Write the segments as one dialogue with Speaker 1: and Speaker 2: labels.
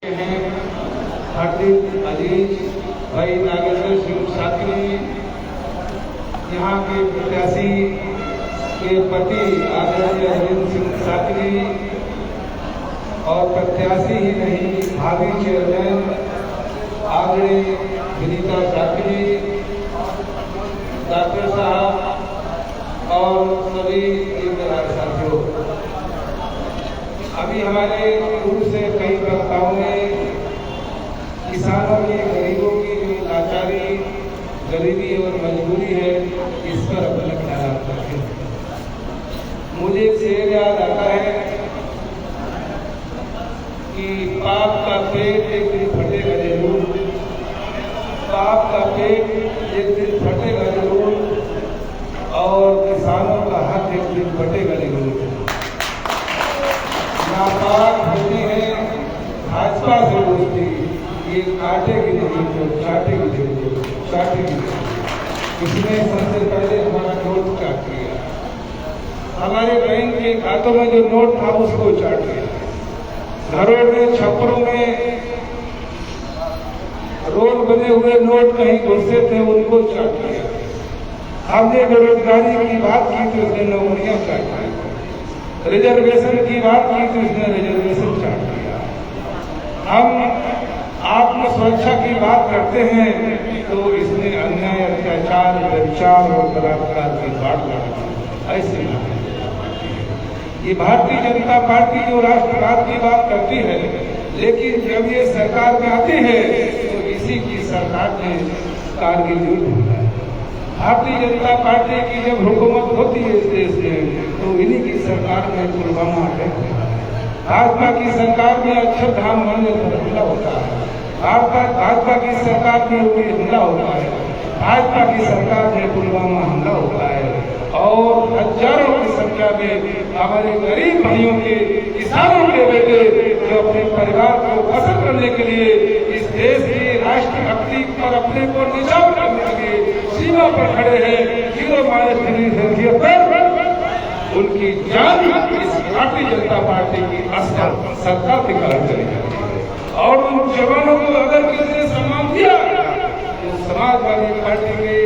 Speaker 1: हैं हार्दिक अजीज भाई नागेंद्र सिंह साकरी, यहाँ के प्रत्याशी के पति आदरणीय अरविंद सिंह साकरी और प्रत्याशी ही नहीं भावी चेयरमैन आदरणीय विनीता साकरी, डॉक्टर साहब और सभी साथियों। अभी हमारे रूप से कई वक्ताओं ने किसानों की, गरीबों की जो लाचारी, गरीबी और मजबूरी है, इस पर अपना ख्याल रखें। मुझे एक शेर याद आता है कि पाप का पेट एक दिन फटेगा जरूर, पाप का पेट एक दिन फटेगा जरूर और किसानों का हक एक दिन फटेगा जरूर। नापाक होती है भाजपा से दोस्ती, ये काटेगी नहीं तो चाटेगी जरूर, चाटेगी नहीं। इसने सबसे पहले हमारा नोट काट दिया, हमारे बैंक के खातों में जो नोट था उसको चाट दिया, घरों में छप्परों में रोड बने हुए नोट कहीं घुसे थे उनको चाट दिया। हमने बेरोजगारी की बात की तो उसने नौकरियां चाट दी, रिजर्वेशन की बात की तो इसने रिजर्वेशन चाट दिया। हम आत्म सुरक्षा की बात करते हैं तो इसने अन्याय, अत्याचार, व्यभिचार और बलात्कार की बात लगा। ऐसे ये भारतीय जनता पार्टी जो राष्ट्रवाद की बात करती है, लेकिन जब ये सरकार में आती है तो इसी की सरकार ने कारगिल युद्ध होता है। भारतीय जनता पार्टी की जब हुकूमत होती है इस देश में तो इन्हीं की सरकार में पुलवामा अटैक होता है, भाजपा की सरकार में अक्षरधाम मंदिर पर हमला होता है, भाजपा की सरकार में उरी हमला होता है, भाजपा की सरकार में पुलवामा हमला होता है और हजारों की संख्या में हमारे गरीब भाइयों के, किसानों के बेटे जो अपने परिवार को बसर करने के लिए इस देश की राष्ट्रभक्ति पर अपने को निजाम करने के लिए सीमा पर खड़े हैं, 0-3 पर उनकी जान इस भारतीय जनता पार्टी की अस्तर सरकार पे कार्य करेगी। और उन जवानों को अगर किसी ने सम्मान दिया तो समाजवादी पार्टी के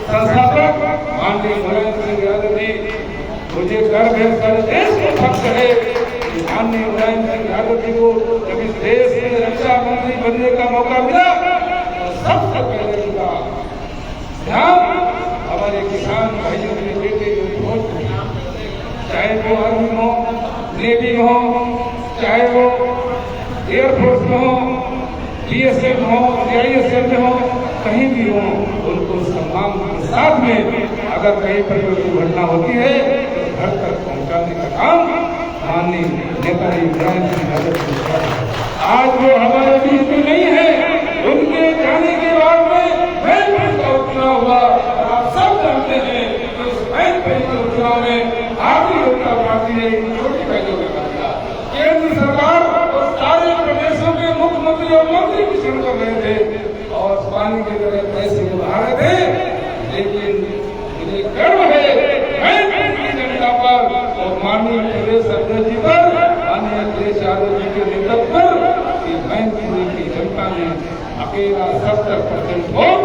Speaker 1: संस्थापक माननीय मुलायम सिंह यादव जी, मुझे गर्व है, सारे देश को फख्र है कि माननीय मुलायम सिंह यादव जी को जब इस देश में रक्षा मंत्री बनने का मौका मिला तो सबसे पहले उनका ध्यान हमारे किसान भाइयों के बेटे जो फौज, चाहे वो आर्मी हो, नेवी में हो, चाहे वो एयरफोर्स में हो, बीएसएफ हो, सीआईएसएफ में हो, कहीं भी हो, उनको सम्मान के साथ में अगर कहीं पर कोई दुर्घटना होती है तो घर तक पहुंचाने का काम माननीय नेताजी मुलायम सिंह यादव जी। आज वो हमारे बीच में नहीं है, उनके जाने के बाद में चुनाव हुआ। आप सब जानते हैं कि इस चुनाव में भारतीय जनता पार्टी ने छोटी पहलों में कर दिया। केंद्र सरकार और सारे प्रदेशों के मुख्यमंत्री और मंत्री मिशन कर रहे थे और पानी की तरह पैसे उड़ा रहे थे, लेकिन मुझे गर्व है भारतीय जनता पर और माननीय प्रदेश अध्यक्ष जी पर, माननीय अखिलेश यादव जी के नेतृत्व पर कि मैनपुरी की जनता ने अकेला 70% वोट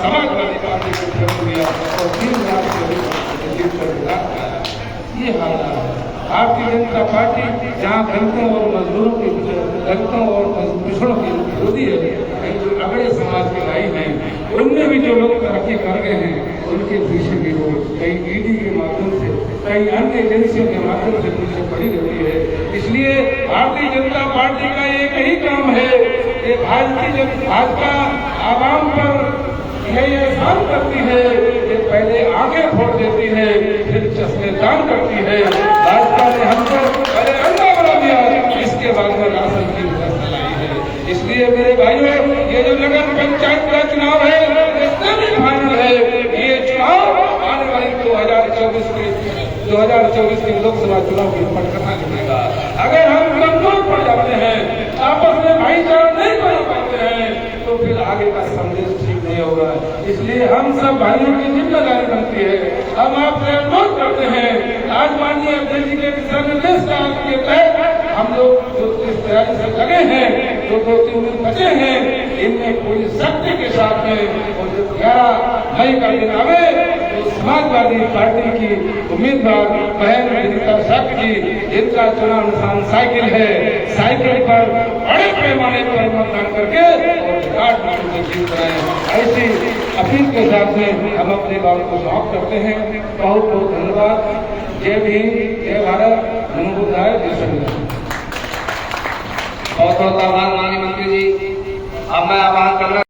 Speaker 1: समाजवादी पार्टी को जन्म दिया और 3 लाख से जीत कर विकास किया। ये हालात है भारतीय जनता पार्टी, जहाँ दलितों और मजदूरों के, दलितों और पिछड़ों के विरोधी है, जो अगड़े समाज के भाई हैं, उनमें भी जो लोग तरक्की कर रहे हैं उनके पीछे भी लोग कई ईडी के माध्यम से, कई अन्य एजेंसियों के माध्यम से पीछे पड़ी रहती है। इसलिए भारतीय जनता पार्टी का एक ही काम है कि भाजपा आवाम पर यह एहसान करती है कि पहले आगे वोट देती है, फिर चश्मे दान करती है। भाजपा ने हमको पहले अंधा बना दिया, इसके बाद में राशन की व्यवस्था लाई है। इसलिए मेरे भाइयों, ये जो नगर पंचायत का चुनाव है, फाइनल है, ये चुनाव आने वाली 2024 के लोकसभा चुनाव की पटकथा निकलेगा। अगर हम कमजोर पड़ जाते हैं, आपस में भाईचारा नहीं बना पाते हैं, तो फिर आगे का संदेश ठीक नहीं होगा। इसलिए हम सब भाइयों की जिम्मेदारी बनती है, हम आपसे अनुरोध करते हैं, आज माननीय अध्यक्ष जी के दिशा निर्देश के तहत हम लोग जो इस तैयारी से लगे हैं जो 2-3 दिन बचे हैं, इनमें पूरी शक्ति के साथ में और जो 11 मई का दिन आवे तो समाजवादी पार्टी की उम्मीदवार बहन विनीता शाक्य जी, जिनका चुनाव निशान साइकिल है, साइकिल पर बड़े पैमाने पर मतदान करके और विराट रूप से जीत कराएं। ऐसी अपील के साथ में हम अपने बात को समाप्त करते हैं। बहुत बहुत धन्यवाद। जय भीम, जय भारत, नमो बुद्धाय, जय संविधान।
Speaker 2: बहुत बहुत आभार माननीय मंत्री जी। अब मैं आह्वान करना